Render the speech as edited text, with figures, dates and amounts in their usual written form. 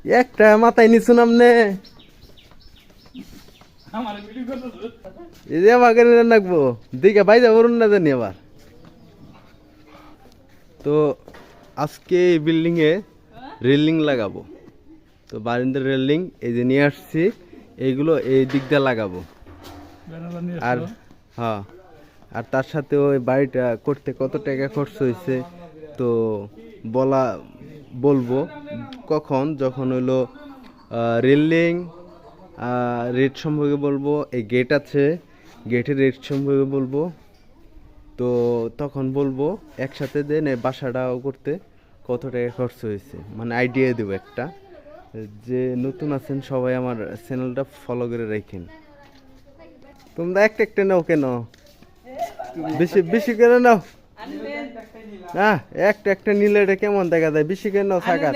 একটা মাথায় নিছু নামনে এই যে আমাকে রাখবো দিকে ভাই যাবো না জানি আবার। তো আজকে এই বিল্ডিং এ রেলিং লাগাবো। তো বারিন্দার রেলিং এই যে নিয়ে আসছি, এইগুলো এই দিক দিয়ে লাগাবো। আর হ্যাঁ, আর তার সাথে ওই বাড়িটা করতে কত টাকা খরচ হয়েছে তো বলবো কখন, যখন হইলো রেলিং রেট সম্পর্কে বলবো, এই গেট আছে গেটের রেট সম্পর্কে বলবো। তো তখন বলবো একসাথে দেন এই বাসাটাও করতে কত টাকা খরচ হয়েছে, মানে আইডিয়া দেবো একটা। যে নতুন আছেন সবাই আমার চ্যানেলটা ফলো করে রাখেন। তোমরা একটা একটা নাও, কেন বেশি বেশি করে নাও? হ্যাঁ, একটা একটা নিলে এটা কেমন দেখা যায়, বেশি করে নাও থাকার।